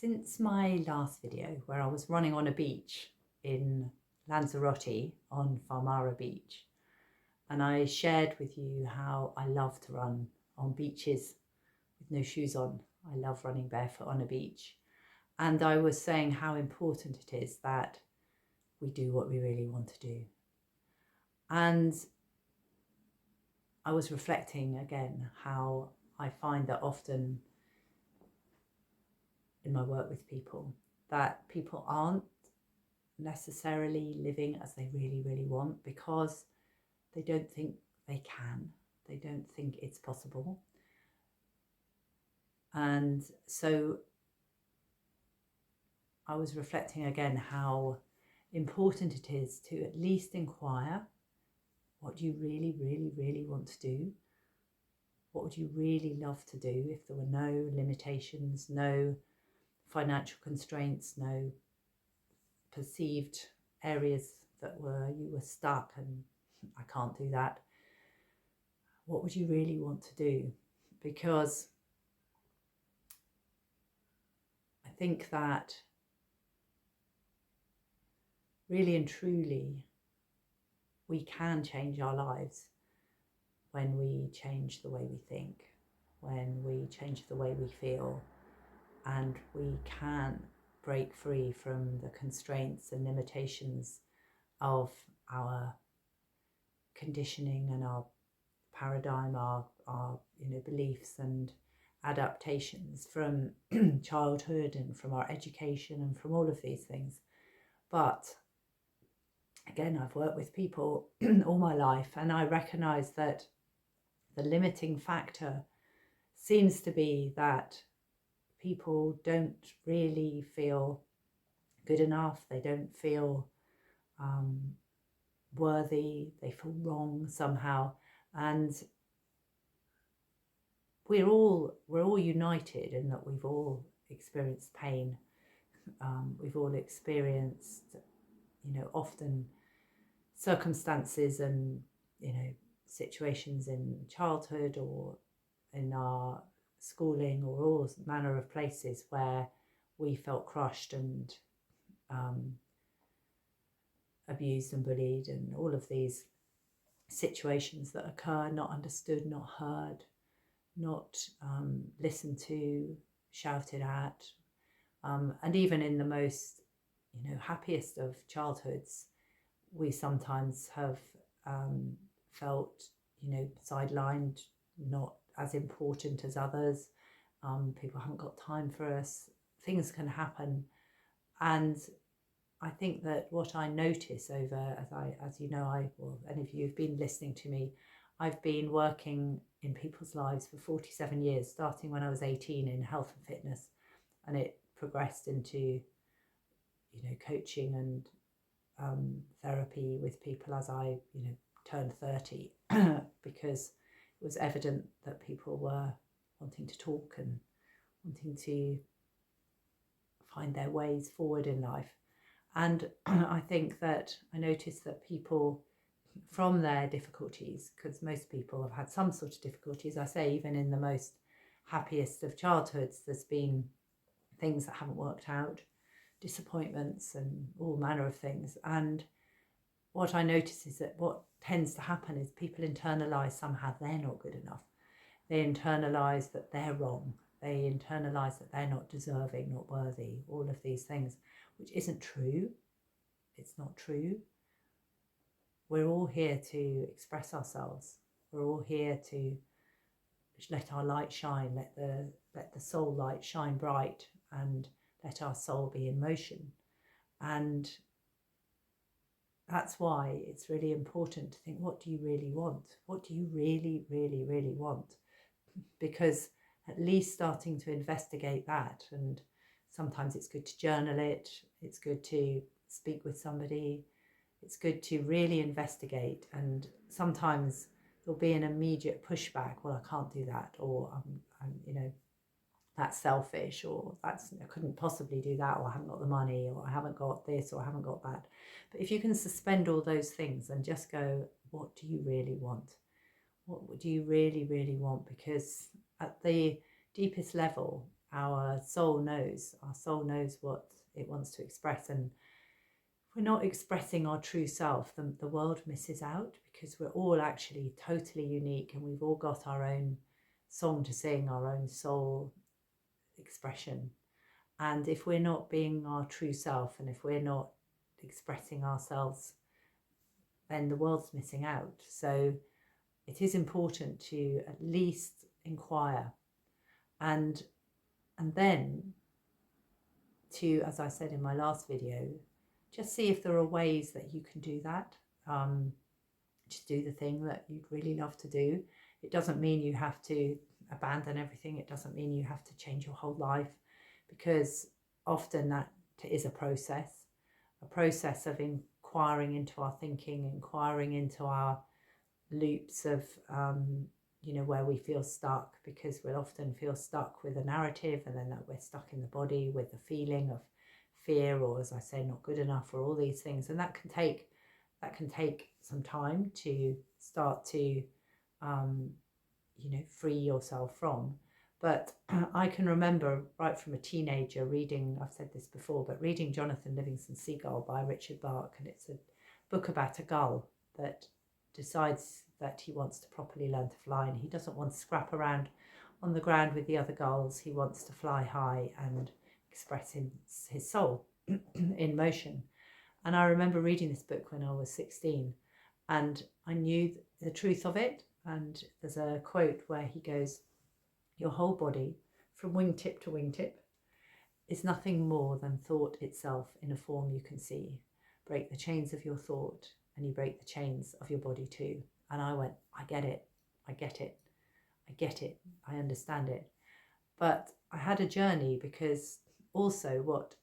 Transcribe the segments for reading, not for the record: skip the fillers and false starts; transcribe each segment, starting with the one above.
Since my last video where I was running on a beach in Lanzarote on Farmara Beach, and I shared with you how I love to run on beaches with no shoes on. I love running barefoot on a beach. And I was saying how important it is that we do what we really want to do. And I was reflecting again how I find that often in my work with people, that people aren't necessarily living as they really, really want because they don't think they can. They don't think it's possible. And so I was reflecting again how important it is to at least inquire what you really, really, really want to do. What would you really love to do if there were no limitations, no financial constraints, no perceived areas that you were stuck and I can't do that. What would you really want to do? Because I think that really and truly we can change our lives when we change the way we think, when we change the way we feel, and we can break free from the constraints and limitations of our conditioning and our paradigm, our beliefs and adaptations from childhood and from our education and from all of these things. But again, I've worked with people all my life, and I recognize that the limiting factor seems to be that people don't really feel good enough. They don't feel worthy. They feel wrong somehow. And we're all united in that we've all experienced pain. We've all experienced, often circumstances and, situations in childhood or in our schooling or all manner of places where we felt crushed and abused and bullied, and all of these situations that occur, not understood, not heard, not listened to, shouted at, and even in the most happiest of childhoods, we sometimes have felt sidelined, not as important as others. People haven't got time for us. Things can happen, and I think that what I notice over, as you know, any of you who've been listening to me, I've been working in people's lives for 47 years, starting when I was 18 in health and fitness, and it progressed into, coaching and therapy with people as I, turned 30, because it was evident that people were wanting to talk and wanting to find their ways forward in life. And I think that I noticed that people from their difficulties, because most people have had some sort of difficulties, I say even in the most happiest of childhoods, there's been things that haven't worked out, disappointments and all manner of things. And what I notice is that what tends to happen is people internalize somehow they're not good enough. They internalize that they're wrong. They internalize that they're not deserving, not worthy, all of these things, which isn't true. It's not true. We're all here to express ourselves. We're all here to let our light shine, let the soul light shine bright, and let our soul be in motion. And that's why it's really important to think, what do you really want? What do you really, really, really want? Because at least starting to investigate that, and sometimes it's good to journal it, it's good to speak with somebody, it's good to really investigate. And sometimes there'll be an immediate pushback, well, I can't do that, or I'm that's selfish, or I couldn't possibly do that, or I haven't got the money, or I haven't got this, or I haven't got that. But if you can suspend all those things and just go, what do you really want? What do you really, really want? Because at the deepest level, our soul knows what it wants to express, and if we're not expressing our true self, the world misses out, because we're all actually totally unique, and we've all got our own song to sing, our own soul expression. And if we're not being our true self, and if we're not expressing ourselves, then the world's missing out. So it is important to at least inquire, and then to, as I said in my last video, just see if there are ways that you can do that. Just do the thing that you'd really love to do. It doesn't mean you have to abandon everything. It doesn't mean you have to change your whole life, because often that is a process of inquiring into our thinking, inquiring into our loops of where we feel stuck, because we'll often feel stuck with a narrative, and then that we're stuck in the body with the feeling of fear, or, as I say, not good enough, or all these things. And that can take some time to start to free yourself from. But I can remember right from a teenager reading, I've said this before, but reading Jonathan Livingston's Seagull by Richard Bach, and it's a book about a gull that decides that he wants to properly learn to fly, and he doesn't want to scrap around on the ground with the other gulls. He wants to fly high and express his soul in motion. And I remember reading this book when I was 16, and I knew the truth of it. And there's a quote where he goes, "Your whole body, from wingtip to wingtip, is nothing more than thought itself in a form you can see. Break the chains of your thought, and you break the chains of your body too." And I went, I get it, I understand it. But I had a journey, because also what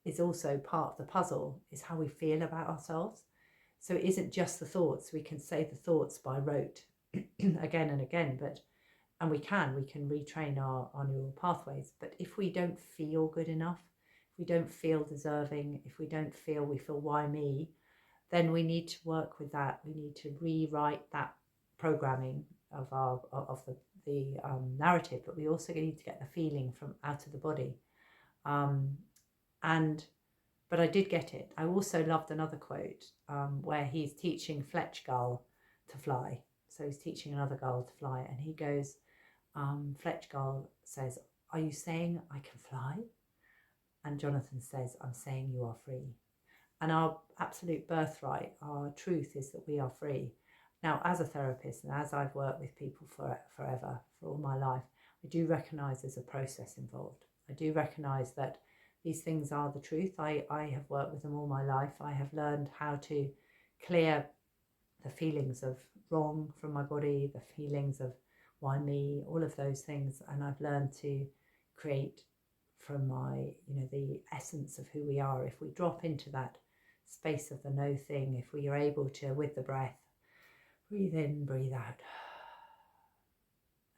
is also part of the puzzle is how we feel about ourselves. So it isn't just the thoughts. We can say the thoughts by rote again and again, and we can retrain our neural pathways. But if we don't feel good enough, if we don't feel deserving, if we don't feel why me, then we need to work with that. We need to rewrite that programming of the narrative, but we also need to get the feeling from out of the body. But I did get it. I also loved another quote where he's teaching Fletch Gull to fly. So he's teaching another gull to fly, and he goes, Fletch Gull says, "Are you saying I can fly?" And Jonathan says, "I'm saying you are free." And our absolute birthright, our truth, is that we are free. Now, as a therapist, and as I've worked with people forever, for all my life, I do recognise there's a process involved. I do recognise that these things are the truth. I have worked with them all my life. I have learned how to clear the feelings of wrong from my body, the feelings of why me, all of those things. And I've learned to create from the essence of who we are. If we drop into that space of the no thing, if we are able to, with the breath, breathe in, breathe out,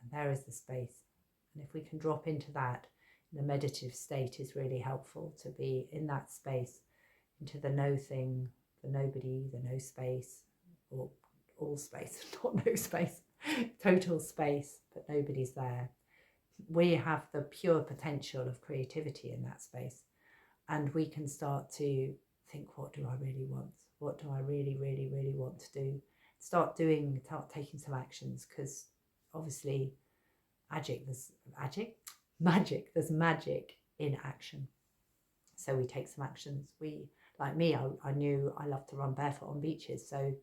and there is the space. And if we can drop into that, the meditative state is really helpful, to be in that space, into the no thing, the nobody, the no space, or all space, not no space, total space, but nobody's there. We have the pure potential of creativity in that space, and we can start to think, what do I really want? What do I really, really, really want to do? Start taking some actions, because obviously there's magic in action. So we take some actions. Like me, I knew I loved to run barefoot on beaches. So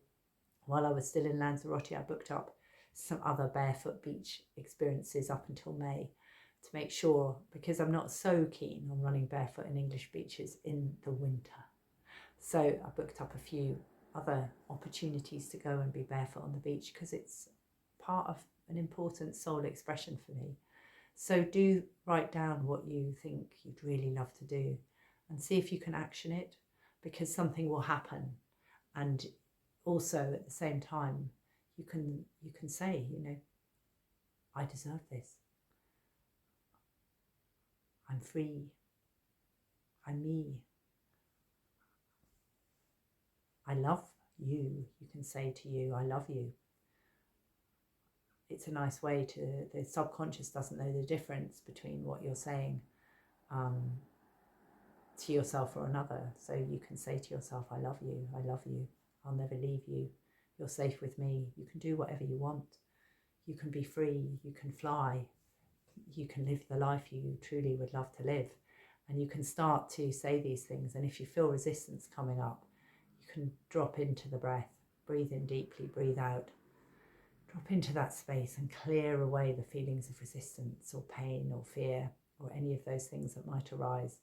while I was still in Lanzarote, I booked up some other barefoot beach experiences up until May, to make sure, because I'm not so keen on running barefoot in English beaches in the winter. So I booked up a few other opportunities to go and be barefoot on the beach, because it's part of an important soul expression for me. So do write down what you think you'd really love to do, and see if you can action it, because something will happen. And also at the same time, you can say, I deserve this. I'm free. I'm me. I love you. You can say to you, I love you. it's a nice way to, the subconscious doesn't know the difference between what you're saying to yourself or another. So you can say to yourself, I love you, I'll never leave you, you're safe with me, you can do whatever you want, you can be free, you can fly, you can live the life you truly would love to live. And you can start to say these things, and if you feel resistance coming up, you can drop into the breath, breathe in deeply, breathe out, drop into that space and clear away the feelings of resistance or pain or fear or any of those things that might arise,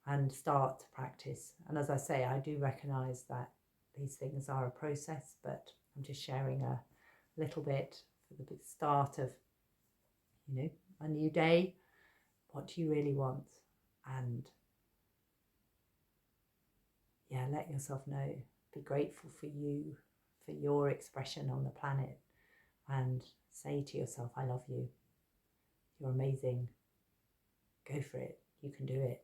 and start to practice. And as I say, I do recognize that these things are a process, but I'm just sharing a little bit for the start of, you know, a new day. What do you really want? And yeah, let yourself know. Be grateful for you, for your expression on the planet, and say to yourself, I love you. You're amazing. Go for it. You can do it.